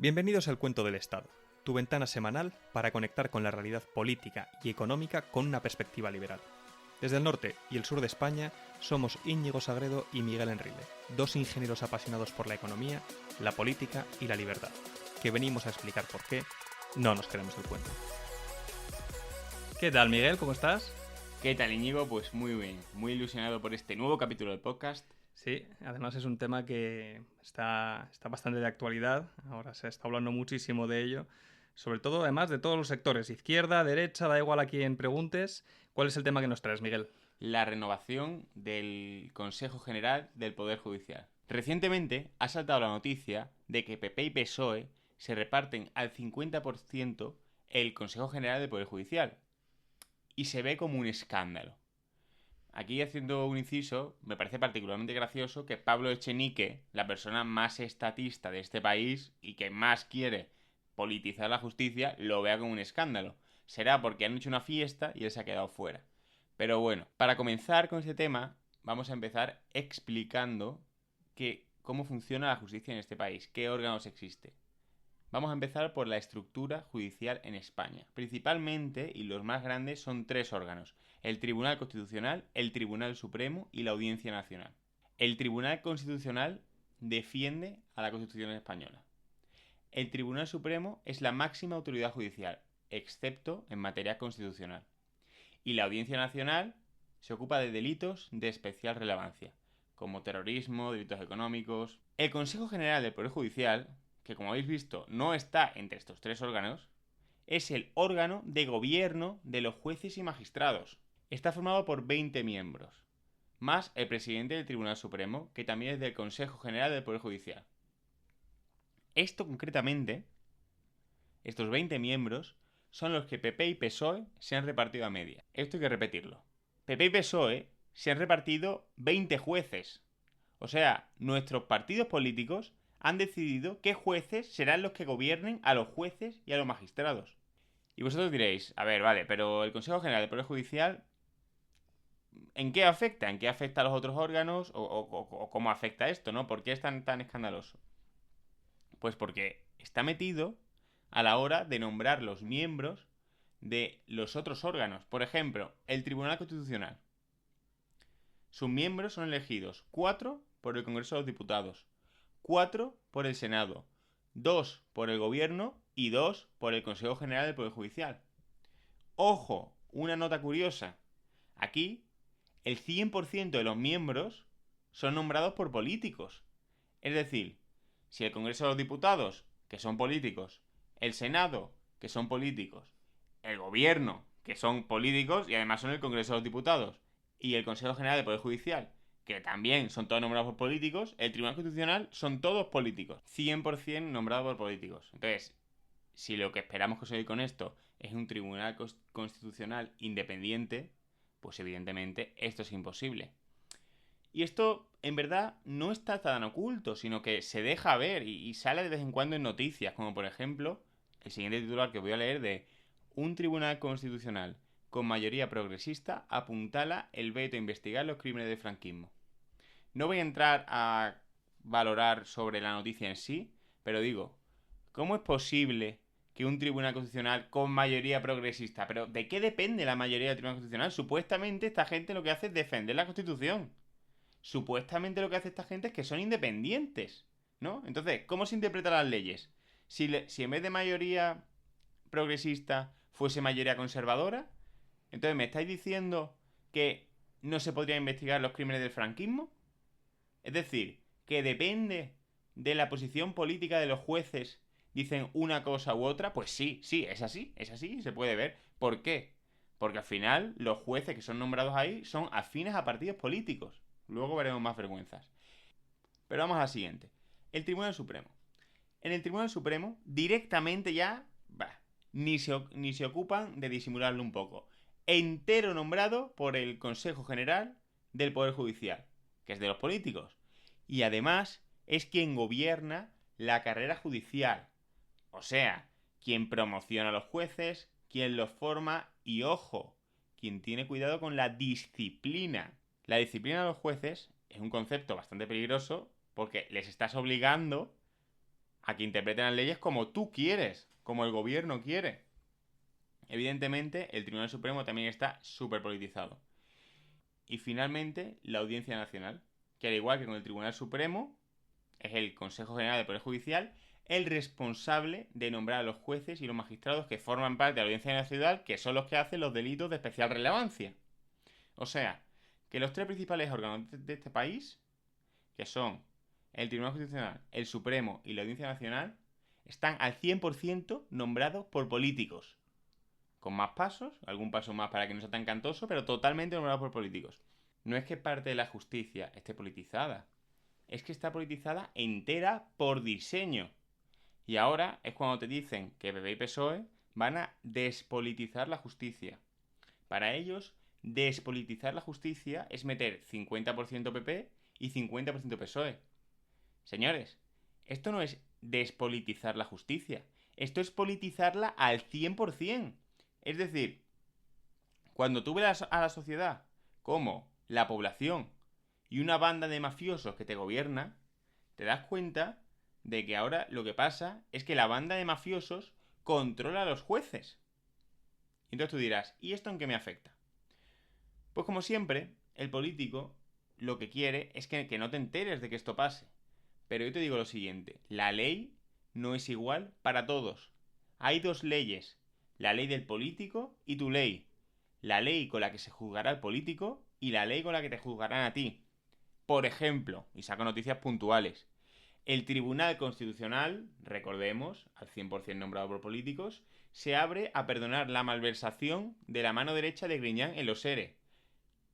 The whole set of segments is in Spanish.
Bienvenidos al Cuento del Estado, tu ventana semanal para conectar con la realidad política y económica con una perspectiva liberal. Desde el norte y el sur de España somos Íñigo Sagredo y Miguel Enrile, dos ingenieros apasionados por la economía, la política y la libertad, que venimos a explicar por qué no nos queremos el cuento. ¿Qué tal, Miguel? ¿Cómo estás? ¿Qué tal, Íñigo? Pues muy bien, muy ilusionado por este nuevo capítulo del podcast. Sí, además es un tema que está bastante de actualidad, ahora se está hablando muchísimo de ello, sobre todo además de todos los sectores, izquierda, derecha, da igual a quien preguntes. ¿Cuál es el tema que nos traes, Miguel? La renovación del Consejo General del Poder Judicial. Recientemente ha saltado la noticia de que PP y PSOE se reparten al 50% el Consejo General del Poder Judicial. Y se ve como un escándalo. Aquí, haciendo un inciso, me parece particularmente gracioso que Pablo Echenique, la persona más estatista de este país y que más quiere politizar la justicia, lo vea como un escándalo. Será porque han hecho una fiesta y él se ha quedado fuera. Pero bueno, para comenzar con este tema, vamos a empezar explicando cómo funciona la justicia en este país, qué órganos existe. Vamos a empezar por la estructura judicial en España. Principalmente, y los más grandes, son tres órganos: el Tribunal Constitucional, el Tribunal Supremo y la Audiencia Nacional. El Tribunal Constitucional defiende a la Constitución española. El Tribunal Supremo es la máxima autoridad judicial, excepto en materia constitucional. Y la Audiencia Nacional se ocupa de delitos de especial relevancia, como terrorismo, delitos económicos. El Consejo General del Poder Judicial, que como habéis visto no está entre estos tres órganos, es el órgano de gobierno de los jueces y magistrados. Está formado por 20 miembros, más el presidente del Tribunal Supremo, que también es del Consejo General del Poder Judicial. Esto concretamente, estos 20 miembros, son los que PP y PSOE se han repartido a media. Esto hay que repetirlo. PP y PSOE se han repartido 20 jueces. O sea, nuestros partidos políticos han decidido qué jueces serán los que gobiernen a los jueces y a los magistrados. Y vosotros diréis, a ver, vale, pero el Consejo General del Poder Judicial, ¿en qué afecta? ¿En qué afecta a los otros órganos? ¿O cómo afecta esto, no? ¿Por qué es tan escandaloso? Pues porque está metido a la hora de nombrar los miembros de los otros órganos. Por ejemplo, el Tribunal Constitucional. Sus miembros son elegidos 4 por el Congreso de los Diputados, 4 por el Senado, 2 por el Gobierno y 2 por el Consejo General del Poder Judicial. ¡Ojo! Una nota curiosa. Aquí, el 100% de los miembros son nombrados por políticos. Es decir, si el Congreso de los Diputados, que son políticos, el Senado, que son políticos, el Gobierno, que son políticos y además son el Congreso de los Diputados, y el Consejo General del Poder Judicial, que también son todos nombrados por políticos, el Tribunal Constitucional son todos políticos. 100% nombrados por políticos. Entonces, si lo que esperamos conseguir con esto es un Tribunal Constitucional independiente, pues evidentemente esto es imposible. Y esto, en verdad, no está tan oculto, sino que se deja ver y sale de vez en cuando en noticias, como por ejemplo el siguiente titular que voy a leer de: un tribunal constitucional con mayoría progresista apuntala el veto a investigar los crímenes del franquismo. No voy a entrar a valorar sobre la noticia en sí, pero digo, ¿cómo es posible que un tribunal constitucional con mayoría progresista? ¿Pero de qué depende la mayoría del tribunal constitucional? Supuestamente esta gente lo que hace es defender la Constitución. Supuestamente lo que hace esta gente es que son independientes, ¿no? Entonces, ¿cómo se interpretan las leyes? Si en vez de mayoría progresista fuese mayoría conservadora, entonces me estáis diciendo que no se podría investigar los crímenes del franquismo. Es decir, que depende de la posición política de los jueces, dicen una cosa u otra. Pues sí, es así, se puede ver. ¿Por qué? Porque al final los jueces que son nombrados ahí son afines a partidos políticos. Luego veremos más vergüenzas. Pero vamos a la siguiente. El Tribunal Supremo. En el Tribunal Supremo directamente ya ni se ocupan de disimularlo un poco. Entero nombrado por el Consejo General del Poder Judicial, que es de los políticos. Y además es quien gobierna la carrera judicial. O sea, quien promociona a los jueces, quien los forma y, ojo, quien tiene cuidado con la disciplina. La disciplina de los jueces es un concepto bastante peligroso porque les estás obligando a que interpreten las leyes como tú quieres, como el gobierno quiere. Evidentemente, el Tribunal Supremo también está súper politizado. Y finalmente, la Audiencia Nacional, que al igual que con el Tribunal Supremo, es el Consejo General del Poder Judicial, el responsable de nombrar a los jueces y los magistrados que forman parte de la Audiencia Nacional, que son los que hacen los delitos de especial relevancia. O sea, que los tres principales órganos de este país, que son el Tribunal Constitucional, el Supremo y la Audiencia Nacional, están al 100% nombrados por políticos. Con más pasos, algún paso más para que no sea tan cantoso, pero totalmente nombrados por políticos. No es que parte de la justicia esté politizada, es que está politizada entera por diseño. Y ahora es cuando te dicen que PP y PSOE van a despolitizar la justicia. Para ellos, despolitizar la justicia es meter 50% PP y 50% PSOE. Señores, esto no es despolitizar la justicia, esto es politizarla al 100%. Es decir, cuando tú ves a la sociedad como la población y una banda de mafiosos que te gobierna, te das cuenta de que ahora lo que pasa es que la banda de mafiosos controla a los jueces. Y entonces tú dirás, ¿y esto en qué me afecta? Pues como siempre, el político lo que quiere es que no te enteres de que esto pase. Pero yo te digo lo siguiente, la ley no es igual para todos. Hay dos leyes, la ley del político y tu ley. La ley con la que se juzgará al político y la ley con la que te juzgarán a ti. Por ejemplo, y saco noticias puntuales, el Tribunal Constitucional, recordemos, al 100% nombrado por políticos, se abre a perdonar la malversación de la mano derecha de Griñán en los ERE.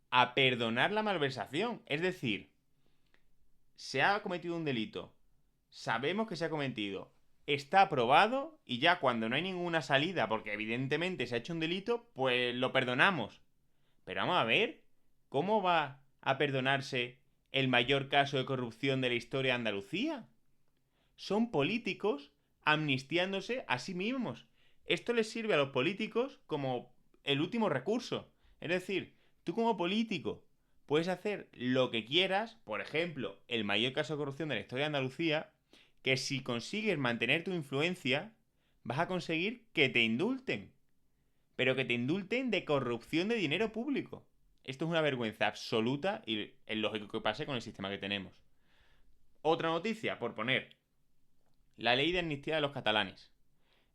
A perdonar la malversación, es decir, se ha cometido un delito, sabemos que se ha cometido, está aprobado y ya cuando no hay ninguna salida, porque evidentemente se ha hecho un delito, pues lo perdonamos. Pero vamos a ver, ¿cómo va a perdonarse el mayor caso de corrupción de la historia de Andalucía? Son políticos amnistiándose a sí mismos. Esto les sirve a los políticos como el último recurso. Es decir, tú como político puedes hacer lo que quieras, por ejemplo, el mayor caso de corrupción de la historia de Andalucía, que si consigues mantener tu influencia, vas a conseguir que te indulten. Pero que te indulten de corrupción de dinero público. Esto es una vergüenza absoluta y es lógico que pase con el sistema que tenemos. Otra noticia, por poner, la ley de amnistía de los catalanes.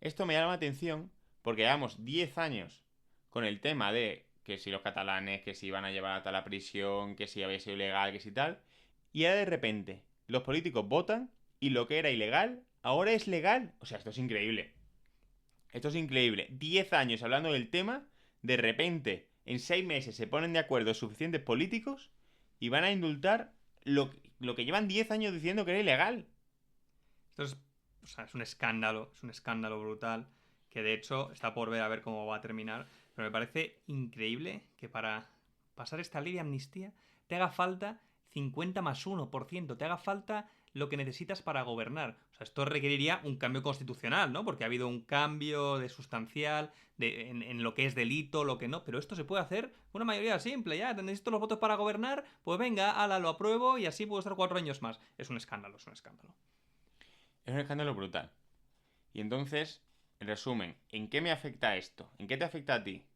Esto me llama la atención porque llevamos 10 años con el tema de que si los catalanes, que si iban a llevar a la prisión, que si había sido ilegal, que si tal. Y ahora de repente los políticos votan y lo que era ilegal ahora es legal. O sea, esto es increíble. Esto es increíble. 10 años hablando del tema, de repente en 6 meses se ponen de acuerdo suficientes políticos y van a indultar lo que llevan 10 años diciendo que era ilegal. Esto es un escándalo brutal, que de hecho está por ver a ver cómo va a terminar, pero me parece increíble que para pasar esta ley de amnistía te haga falta 50 más 1%, te haga falta lo que necesitas para gobernar. O sea, esto requeriría un cambio constitucional, ¿no? Porque ha habido un cambio de sustancial en lo que es delito, lo que no, pero esto se puede hacer con una mayoría simple, ya, necesito los votos para gobernar, pues venga, ala, lo apruebo y así puedo estar 4 años más. Es un escándalo, es un escándalo. Es un escándalo brutal. Y entonces, en resumen, ¿en qué me afecta esto? ¿En qué te afecta a ti?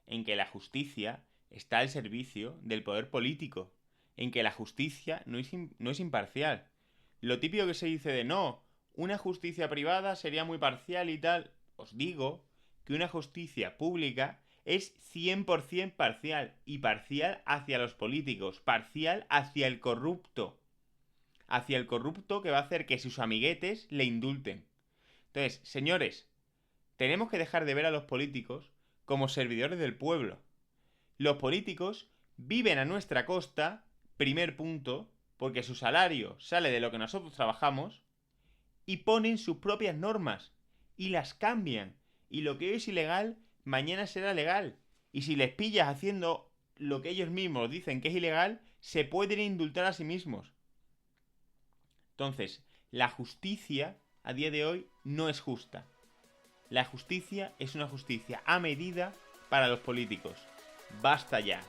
En que la justicia está al servicio del poder político. En que la justicia no es imparcial. Lo típico que se dice de no, una justicia privada sería muy parcial y tal. Os digo que una justicia pública es 100% parcial. Y parcial hacia los políticos. Parcial hacia el corrupto. Hacia el corrupto que va a hacer que sus amiguetes le indulten. Entonces, señores, tenemos que dejar de ver a los políticos como servidores del pueblo. Los políticos viven a nuestra costa, primer punto, porque su salario sale de lo que nosotros trabajamos, y ponen sus propias normas, y las cambian. Y lo que hoy es ilegal, mañana será legal. Y si les pillas haciendo lo que ellos mismos dicen que es ilegal, se pueden indultar a sí mismos. Entonces, la justicia a día de hoy no es justa. La justicia es una justicia a medida para los políticos. Basta ya.